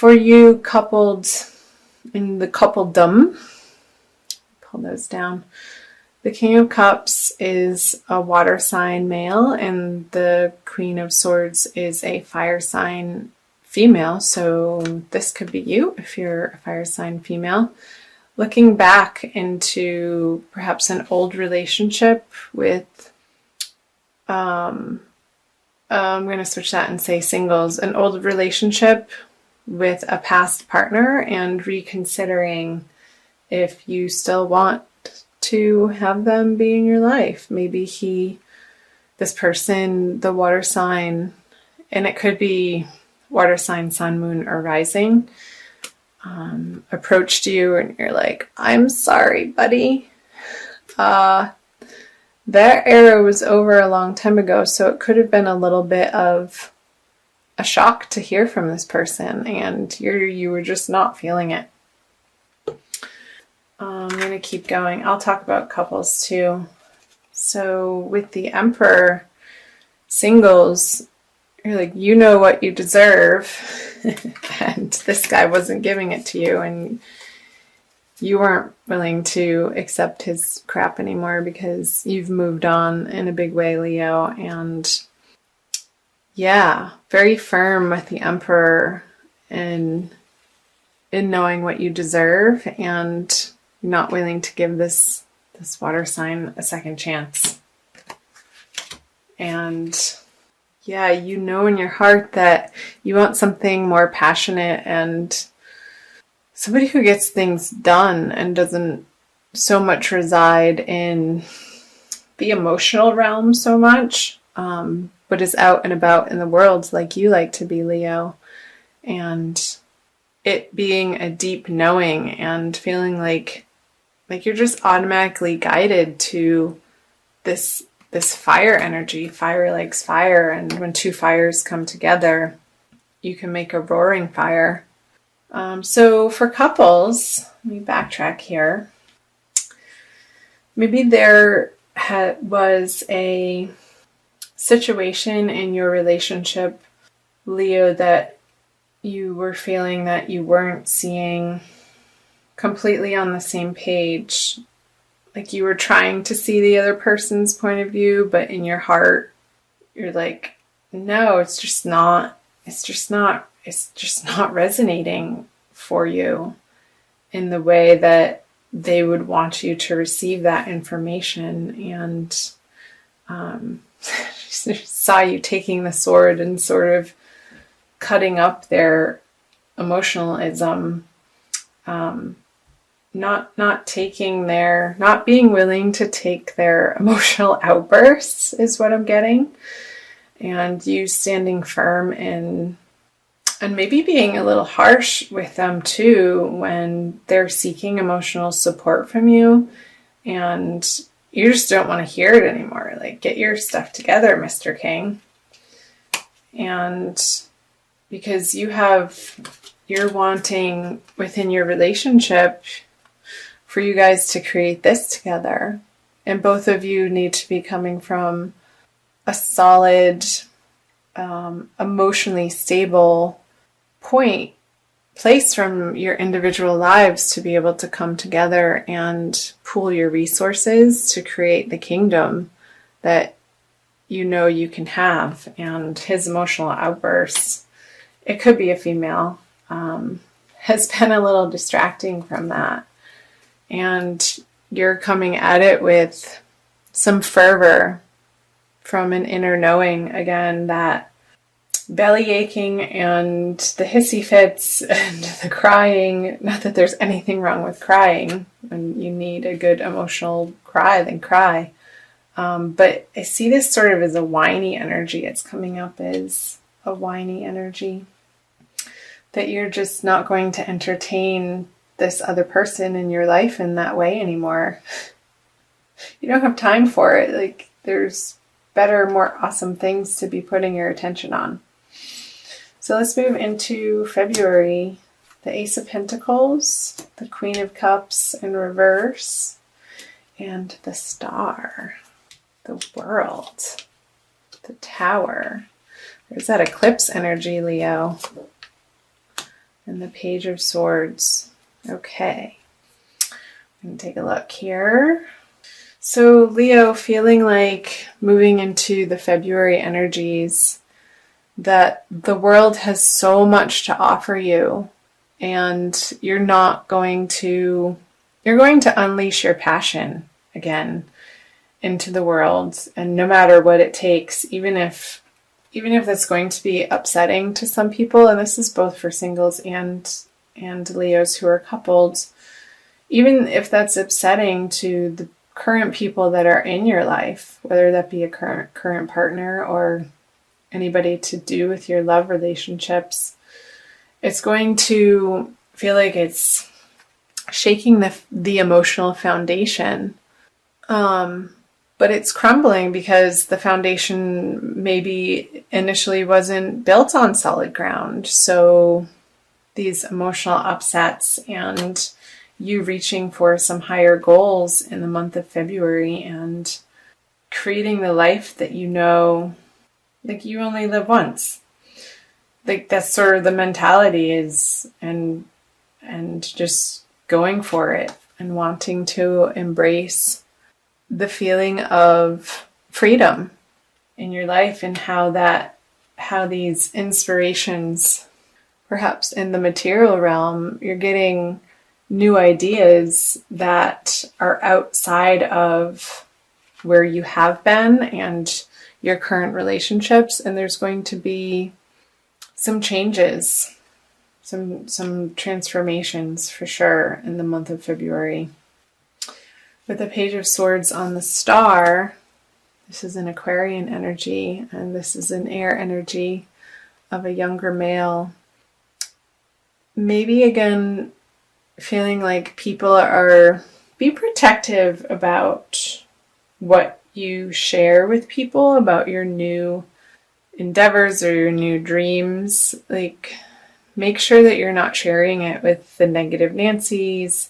For you coupled in the coupledom, pull those down. The King of Cups is a water sign male, and the Queen of Swords is a fire sign female. So this could be you if you're a fire sign female. Looking back into perhaps an old relationship with, I'm going to switch that and say singles, an old relationship with a past partner, and reconsidering if you still want to have them be in your life. Maybe this person, the water sign, and it could be water sign, sun, moon, or rising, approached you and you're like, I'm sorry, buddy. That era was over a long time ago, so it could have been a little bit of a shock to hear from this person, and you were just not feeling it. I'm going to keep going. I'll talk about couples too. So with the Emperor, singles, you're like, you know what you deserve, and this guy wasn't giving it to you, and you weren't willing to accept his crap anymore because you've moved on in a big way, Leo. And yeah, very firm with the Emperor in knowing what you deserve, and not willing to give this water sign a second chance. And yeah, you know in your heart that you want something more passionate and somebody who gets things done and doesn't so much reside in the emotional realm so much, but is out and about in the world like you like to be, Leo. And it being a deep knowing and feeling like you're just automatically guided to this fire energy. Fire likes fire, and when two fires come together, you can make a roaring fire. So for couples, let me backtrack here. Maybe there was a situation in your relationship, Leo, that you were feeling that you weren't seeing completely on the same page. Like you were trying to see the other person's point of view, but in your heart, you're like, no, it's just not resonating for you in the way that they would want you to receive that information. And saw you taking the sword and sort of cutting up their emotionalism, not being willing to take their emotional outbursts is what I'm getting. And you standing firm and maybe being a little harsh with them too when they're seeking emotional support from you, and you just don't want to hear it anymore. Like, get your stuff together, Mr. King. And because you're wanting within your relationship for you guys to create this together, and both of you need to be coming from a solid, emotionally stable place from your individual lives to be able to come together and pool your resources to create the kingdom that you know you can have. And his emotional outbursts, it could be a female, has been a little distracting from that. And you're coming at it with some fervor from an inner knowing, again, that belly aching and the hissy fits and the crying, not that there's anything wrong with crying. When you need a good emotional cry, then cry. But I see this sort of as a whiny energy. It's coming up as a whiny energy. That you're just not going to entertain this other person in your life in that way anymore. You don't have time for it. Like, there's better, more awesome things to be putting your attention on. So let's move into February. The Ace of Pentacles, the Queen of Cups in reverse, and the Star, the World, the Tower. There's that eclipse energy, Leo. and the Page of Swords. Okay. I'm going to take a look here. So Leo, feeling like moving into the February energies, that the world has so much to offer you, and you're going to unleash your passion again into the world, and no matter what it takes, even if that's going to be upsetting to some people, and this is both for singles and Leos who are coupled, even if that's upsetting to the current people that are in your life, whether that be a current partner or anybody to do with your love relationships, it's going to feel like it's shaking the emotional foundation. But it's crumbling because the foundation maybe initially wasn't built on solid ground. So these emotional upsets and you reaching for some higher goals in the month of February and creating the life that you know, like you only live once. Like that's sort of the mentality is, and just going for it and wanting to embrace the feeling of freedom in your life, and how these inspirations, perhaps in the material realm, you're getting new ideas that are outside of where you have been and your current relationships, and there's going to be some changes, some transformations for sure in the month of February. With the Page of Swords on the star, this is an Aquarian energy, and this is an air energy of a younger male. Maybe again, feeling like people be protective about what you share with people, about your new endeavors or your new dreams. Like, make sure that you're not sharing it with the negative Nancys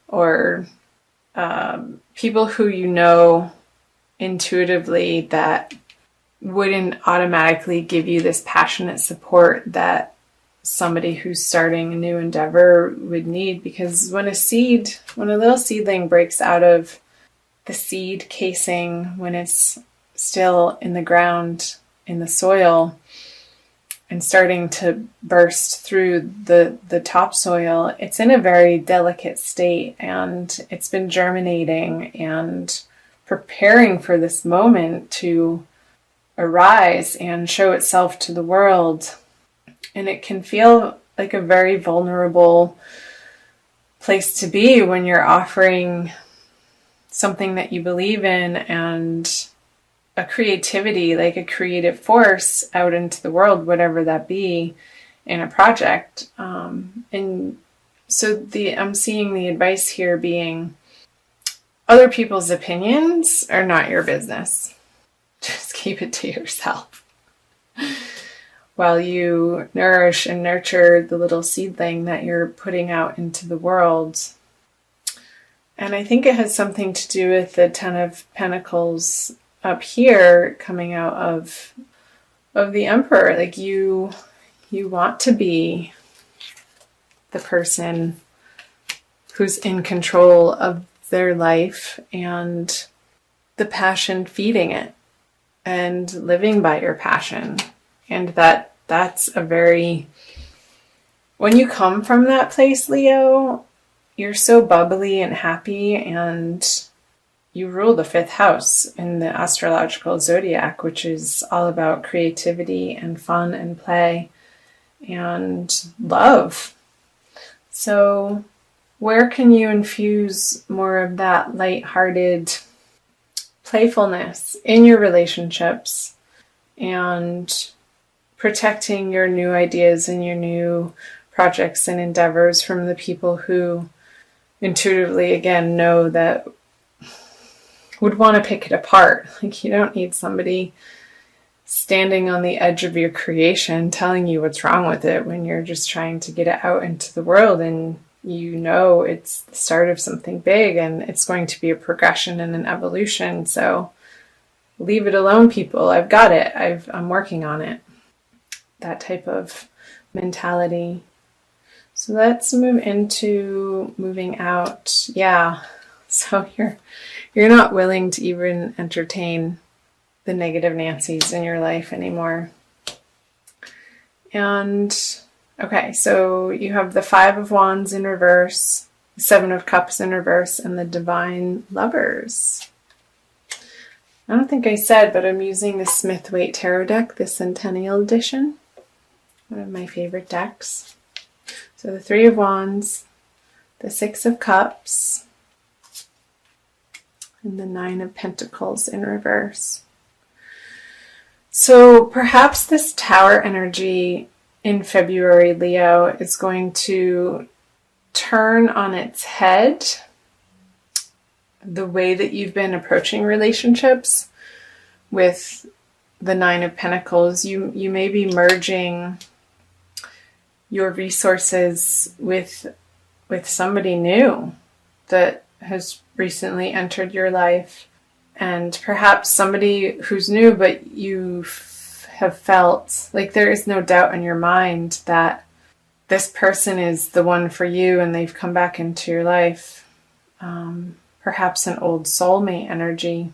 or people who you know intuitively that wouldn't automatically give you this passionate support that somebody who's starting a new endeavor would need. Because when a little seedling breaks out of the seed casing, when it's still in the ground, in the soil, and starting to burst through the topsoil, it's in a very delicate state, and it's been germinating and preparing for this moment to arise and show itself to the world. And it can feel like a very vulnerable place to be when you're offering something that you believe in and a creativity, like a creative force out into the world, whatever that be, in a project. And so I'm seeing the advice here being, other people's opinions are not your business. Just keep it to yourself while you nourish and nurture the little seedling that you're putting out into the world. And I think it has something to do with the Ten of Pentacles up here coming out of the Emperor. Like you want to be the person who's in control of their life and the passion feeding it and living by your passion. And that's a very, when you come from that place, Leo, you're so bubbly and happy, and you rule the 5th house in the astrological zodiac, which is all about creativity and fun and play and love. So where can you infuse more of that lighthearted playfulness in your relationships and protecting your new ideas and your new projects and endeavors from the people who intuitively, again, know that would want to pick it apart? Like, you don't need somebody standing on the edge of your creation telling you what's wrong with it when you're just trying to get it out into the world, and you know it's the start of something big and it's going to be a progression and an evolution. So leave it alone, people. I've got it. I'm working on it. That type of mentality. So let's move into moving out. Yeah. So you're not willing to even entertain the negative Nancys in your life anymore. And okay, so you have the Five of Wands in reverse, the Seven of Cups in reverse, and the Divine Lovers. I don't think I said, but I'm using the Smith-Waite Tarot deck, the Centennial Edition. One of my favorite decks. So the Three of Wands, the Six of Cups, and the Nine of Pentacles in reverse. So perhaps this Tower energy in February, Leo, is going to turn on its head the way that you've been approaching relationships with the Nine of Pentacles. You may be merging your resources with somebody new that has recently entered your life, and perhaps somebody who's new, but you have felt like there is no doubt in your mind that this person is the one for you and they've come back into your life. Perhaps an old soulmate energy,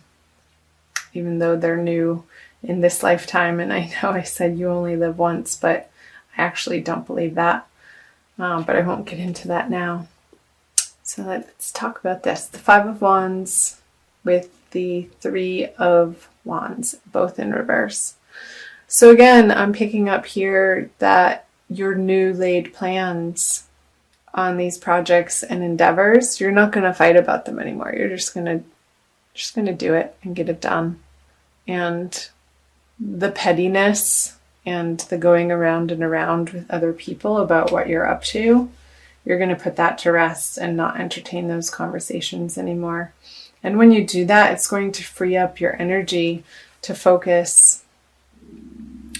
even though they're new in this lifetime. And I know I said you only live once, but I actually don't believe that. But I won't get into that now. So let's talk about this. The Five of Wands with the Three of Wands, both in reverse. So again, I'm picking up here that your new laid plans on these projects and endeavors, you're not going to fight about them anymore. You're just going to do it and get it done. And the pettiness and the going around and around with other people about what you're up to, you're going to put that to rest and not entertain those conversations anymore. And when you do that, it's going to free up your energy to focus.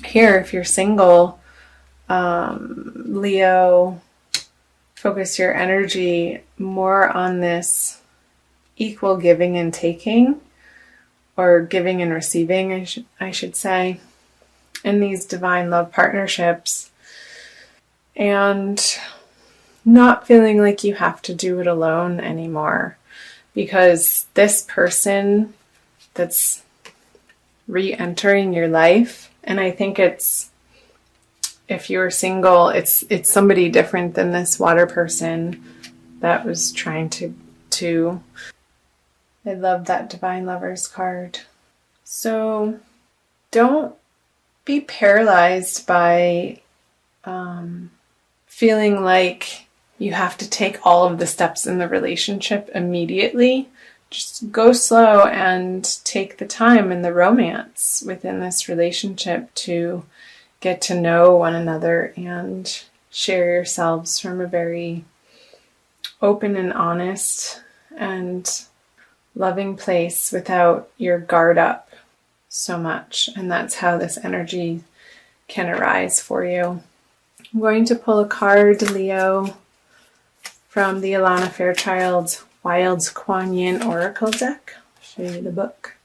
Here, if you're single, Leo, focus your energy more on this equal giving and taking, or giving and receiving, I should say, in these divine love partnerships, and not feeling like you have to do it alone anymore, because this person that's re-entering your life, and I think it's, if you're single, it's somebody different than this water person that was trying to I love that Divine Lovers card. So don't be paralyzed by feeling like you have to take all of the steps in the relationship immediately. Just go slow and take the time in the romance within this relationship to get to know one another and share yourselves from a very open and honest and loving place without your guard up so much. And that's how this energy can arise for you. I'm going to pull a card, Leo, from the Alana Fairchild Wilds Kuan Yin Oracle deck. I'll show you the book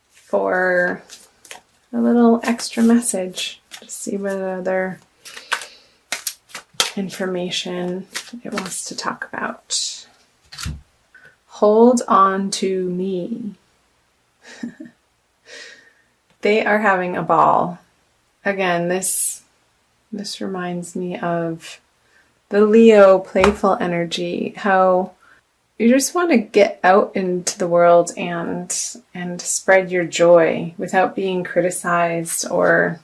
for a little extra message to see what other information it wants to talk about. Hold on to me. They are having a ball. Again, this reminds me of the Leo playful energy, how you just want to get out into the world and spread your joy without being criticized or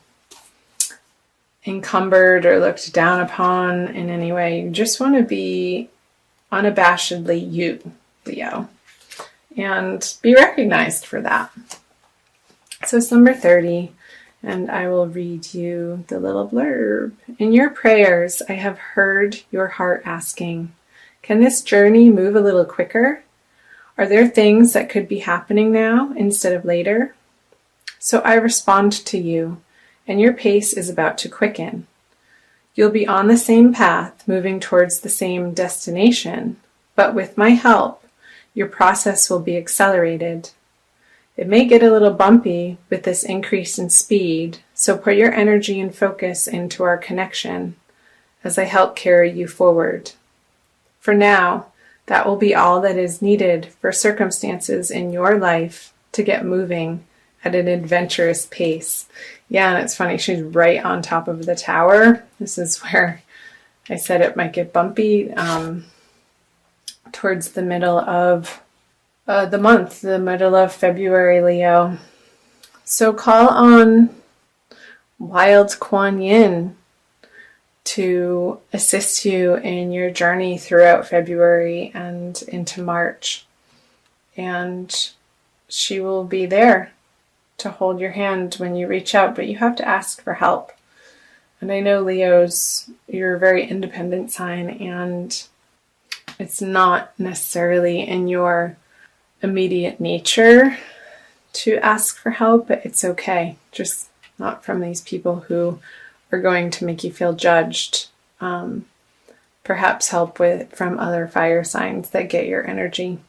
encumbered or looked down upon in any way. You just want to be unabashedly you, Leo, and be recognized for that. So it's number 30, and I will read you the little blurb. In your prayers, I have heard your heart asking, can this journey move a little quicker? Are there things that could be happening now instead of later? So I respond to you, and your pace is about to quicken. You'll be on the same path, moving towards the same destination, but with my help, your process will be accelerated. It may get a little bumpy with this increase in speed, so put your energy and focus into our connection, as I help carry you forward. For now, that will be all that is needed for circumstances in your life to get moving at an adventurous pace. Yeah, and it's funny, she's right on top of the tower. This is where I said it might get bumpy towards the middle of the month, the middle of February, Leo. So call on Wild Kuan Yin to assist you in your journey throughout February and into March. And she will be there to hold your hand when you reach out, but you have to ask for help. And I know, Leos, you're a very independent sign, and it's not necessarily in your immediate nature to ask for help, but it's okay. Just not from these people who are going to make you feel judged. Perhaps help from other fire signs that get your energy.